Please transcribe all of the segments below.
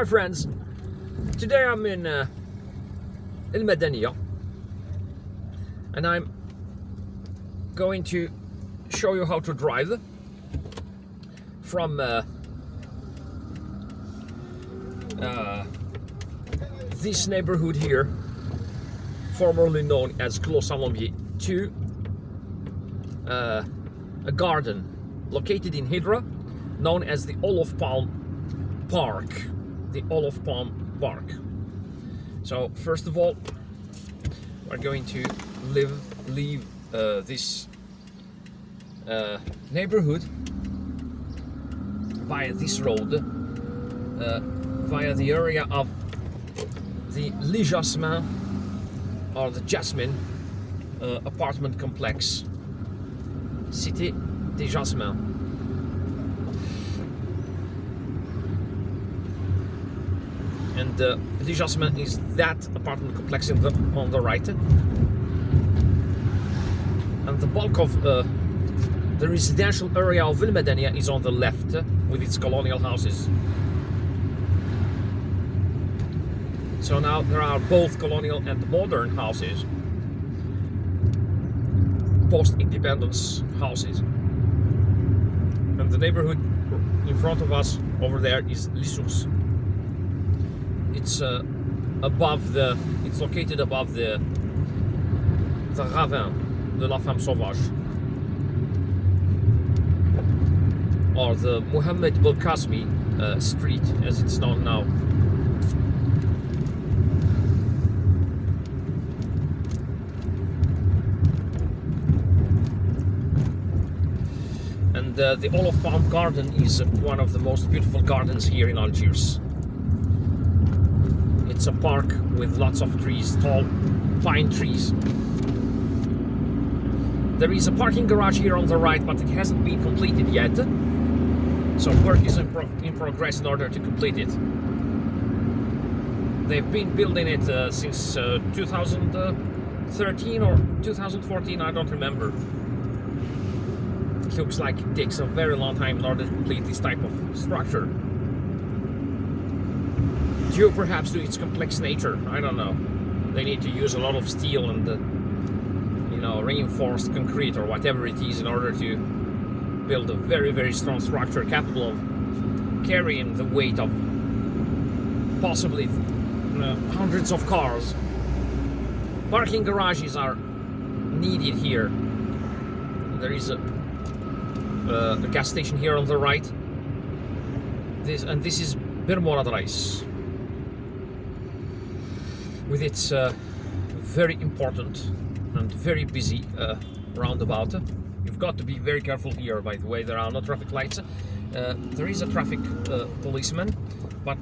my friends, today I'm in Madania and I'm going to show you how to drive from this neighborhood here, formerly known as ex-Salembier, to a garden located in Hydra known as the Olof Palme Park. The Olof Palme Park. So first of all, we're going to leave this neighborhood via this road, via the area of the Les Jasmins, or the Jasmine apartment complex, Cité des Jasmins. And the Jasmine is that apartment complex on the right, and the bulk of the residential area of Madania is on the left, with its colonial houses. So now there are both colonial and modern houses, post-independence houses, and the neighborhood in front of us over there is Lissus. It's it's located above the ravin de la Femme Sauvage, or the Mohammed Belkacemi street as it's known now. And the Olof Palme garden is one of the most beautiful gardens here in Algiers. It's a park with lots of trees, tall pine trees. There is a parking garage here on the right, but it hasn't been completed yet. So work is in progress in order to complete it. They've been building it since 2013 or 2014, I don't remember. It looks like it takes a very long time in order to complete this type of structure. Due perhaps to its complex nature, I don't know. They need to use a lot of steel and reinforced concrete or whatever it is in order to build a very, very strong structure capable of carrying the weight of possibly hundreds of cars. Parking garages are needed here. There is a gas station here on the right. This is Bermuda, with its very important and very busy roundabout. You've got to be very careful here, by the way. There are no traffic lights. There is a traffic policeman, but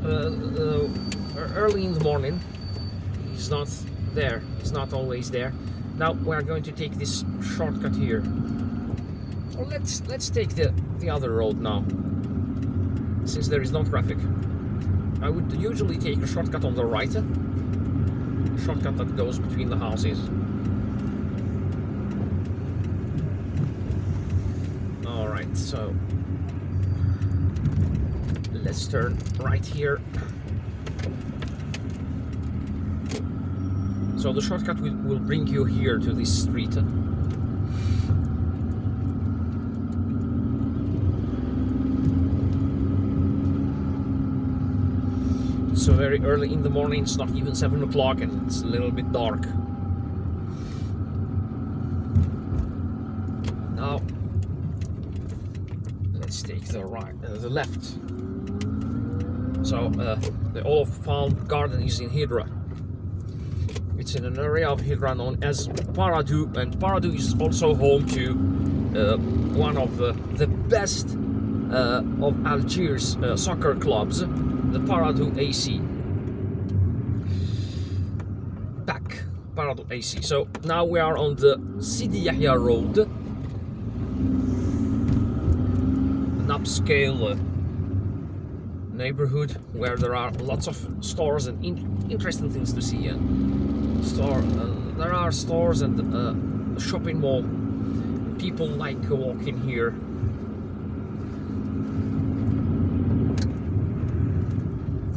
early in the morning he's not there. He's not always there. Now we're going to take this shortcut here. Or let's take the other road now, since there is no traffic. I would usually take a shortcut on the right, a shortcut that goes between the houses. Alright, so let's turn right here. So the shortcut will bring you here to this street. So very early in the morning, it's not even 7 o'clock and it's a little bit dark. Now let's take the left. So the Olof Palme garden is in Hydra. It's in an area of Hydra known as Paradou, and Paradou is also home to one of the best of Algiers soccer clubs, the Paradou AC. Paradou AC. So now we are on the Sidi Yahya Road, an upscale neighborhood where there are lots of stores and interesting things to see. There are stores and a shopping mall. People like walking here.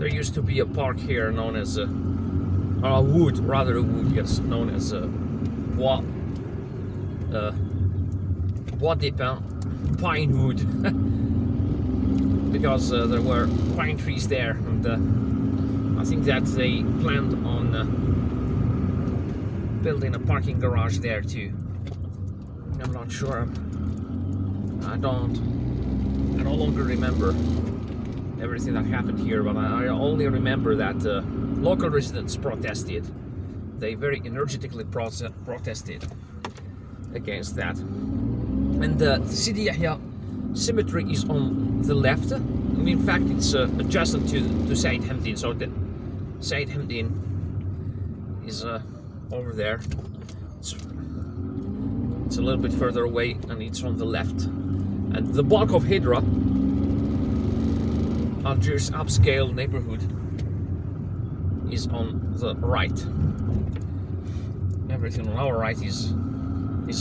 There used to be a park here known as a wood, rather a wood, yes, known as Bois des Pins, pine wood, because there were pine trees there, and I think that they planned on building a parking garage there too. I'm not sure. I no longer remember everything that happened here, but I only remember that local residents protested. They very energetically protested against that. And the Sidi Yahya cemetery is on the left. In fact, it's adjacent to Said Hamdin. So the Said Hamdin is over there. It's a little bit further away, and it's on the left. And the bulk of Hydra, Algiers upscale neighborhood, is on the right. Everything on our right is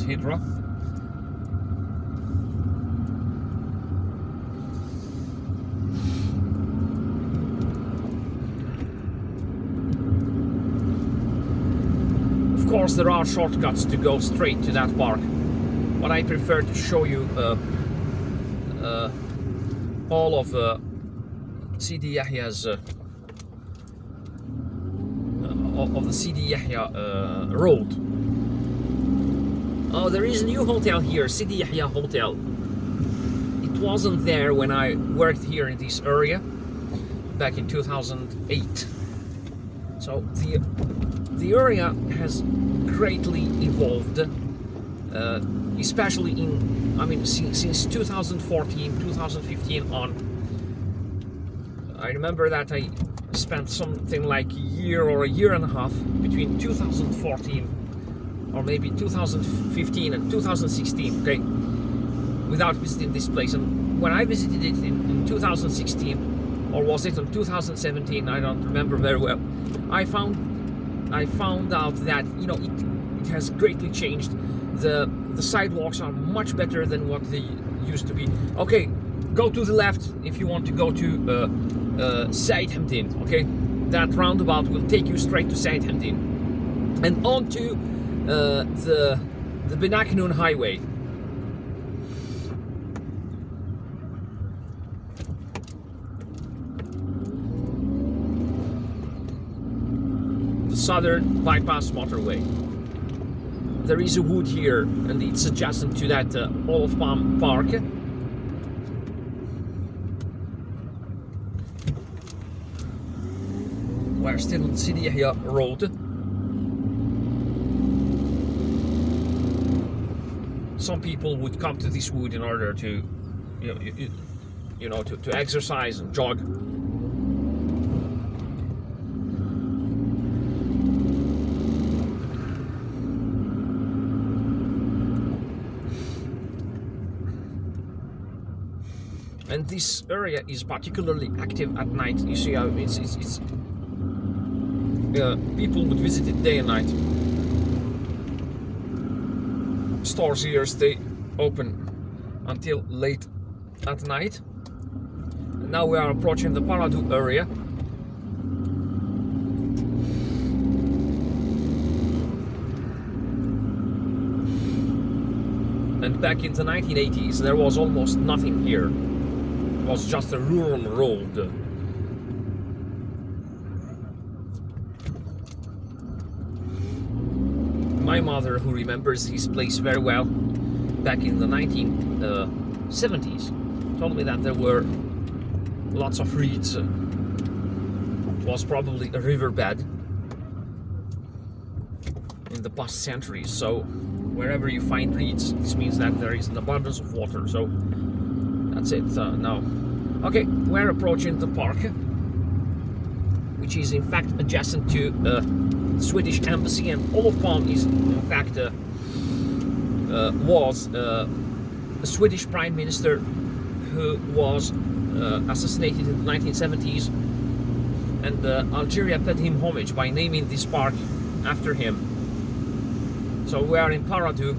Hydra. Of course, there are shortcuts to go straight to that park, but I prefer to show you all of Sidi Yahya's of the Sidi Yahya road. Oh, there is a new hotel here, Sidi Yahya Hotel. It wasn't there when I worked here in this area back in 2008. So the area has greatly evolved, especially since 2014, 2015 on. I remember that I spent something like a year or a year and a half between 2014 or maybe 2015 and 2016, okay, without visiting this place. And when I visited it in 2016, or was it in 2017, I don't remember very well, I found out that, you know, it has greatly changed. The sidewalks are much better than what they used to be. Okay, go to the left if you want to go to Said Hamdin. Okay, that roundabout will take you straight to Said Hamdin and onto the Benaknoun highway. The southern bypass motorway. There is a wood here, and it's adjacent to that Olof Palme Park. We're still on Sidi Yahya Road. Some people would come to this wood in order to, to exercise and jog. And this area is particularly active at night. You see how it's people would visit it day and night. Stores here stay open until late at night. And now we are approaching the Paradou area. And back in the 1980s there was almost nothing here. It was just a rural road. My mother, who remembers this place very well, back in the 1970s, told me that there were lots of reeds. It was probably a riverbed in the past centuries. So wherever you find reeds, this means that there is an abundance of water. So that's it now. Okay, we're approaching the park, which is in fact adjacent to Swedish embassy, and Olof Palme is in fact was a Swedish prime minister who was assassinated in the 1970s, and Algeria paid him homage by naming this park after him. So we are in Paradou,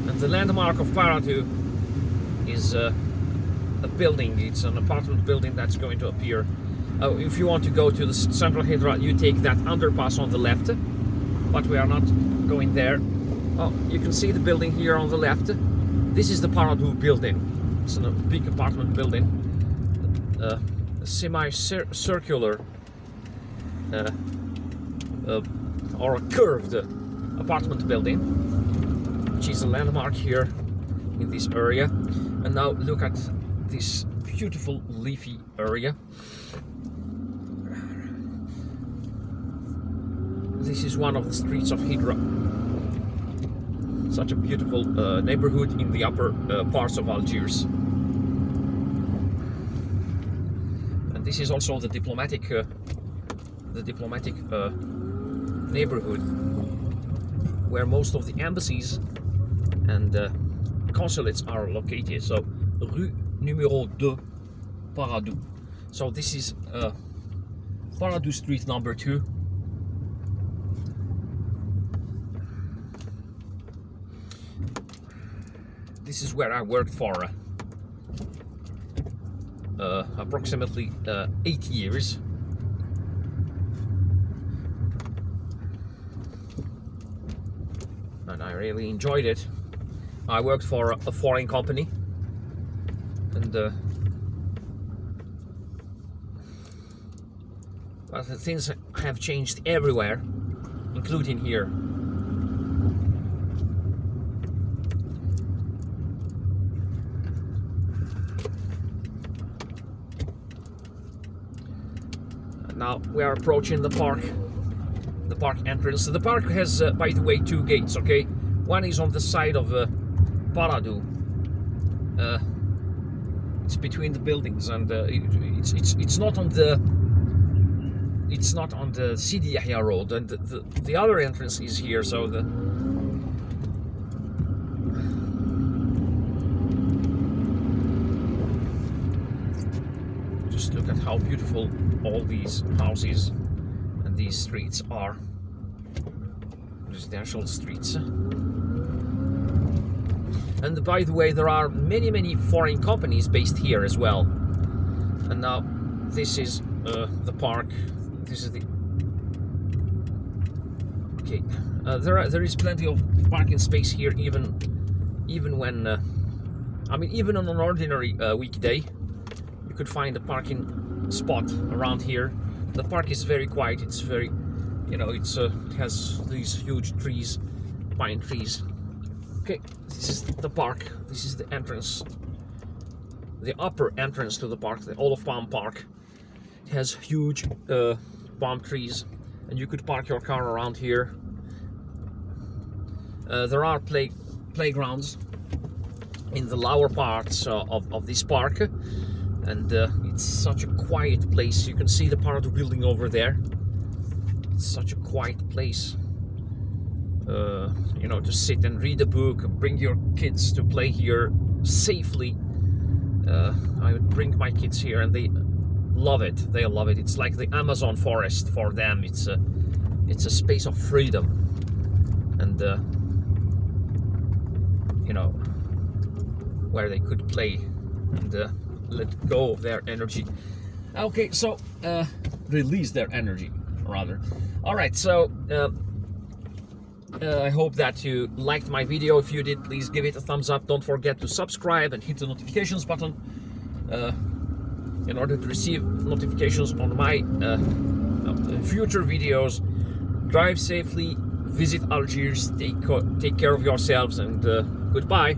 and the landmark of Paradou is a building. It's an apartment building that's going to appear. If you want to go to the central Hydra, you take that underpass on the left, but we are not going there. Oh, you can see the building here on the left. This is the Paradu building. It's a big apartment building, a semi-circular or a curved apartment building, which is a landmark here in this area. And now look at this beautiful leafy area. This is one of the streets of Hydra. Such a beautiful neighborhood in the upper parts of Algiers. And this is also the diplomatic neighborhood where most of the embassies and consulates are located. So, Rue numéro 2, Paradu. So this is Paradu Street number 2. This is where I worked for approximately 8 years. And I really enjoyed it. I worked for a foreign company, and well, the things have changed everywhere, including here. Now we are approaching the park entrance. The park has, by the way, 2 gates. Okay, one is on the side of Paradu. It's between the buildings, and it's not on the Sidi Yahya road, and the other entrance is here. So just look at how beautiful all these houses and these streets are. Residential streets. And by the way, there are many foreign companies based here as well. And now this is the park. This is the okay. There is plenty of parking space here, even when I mean, even on an ordinary weekday, you could find a parking spot around here. The park is very quiet. It's very, you know, it has these huge trees, pine trees. Okay, this is the park. This is the entrance, the upper entrance to the park, the Olof Palme Park. It has huge palm trees, and you could park your car around here. There are playgrounds in the lower parts of this park, and it's such a quiet place. You can see the Paradu building over there. It's such a quiet place. You know, to sit and read a book, bring your kids to play here safely. I would bring my kids here, and they love it. They love it. It's like the Amazon forest for them. It's a space of freedom, and you know, where they could play and let go of their energy. Okay, so release their energy, rather. All right, so I hope that you liked my video. If you did, please give it a thumbs up. Don't forget to subscribe and hit the notifications button in order to receive notifications on my future videos. Drive safely, visit Algiers, take care of yourselves, and goodbye.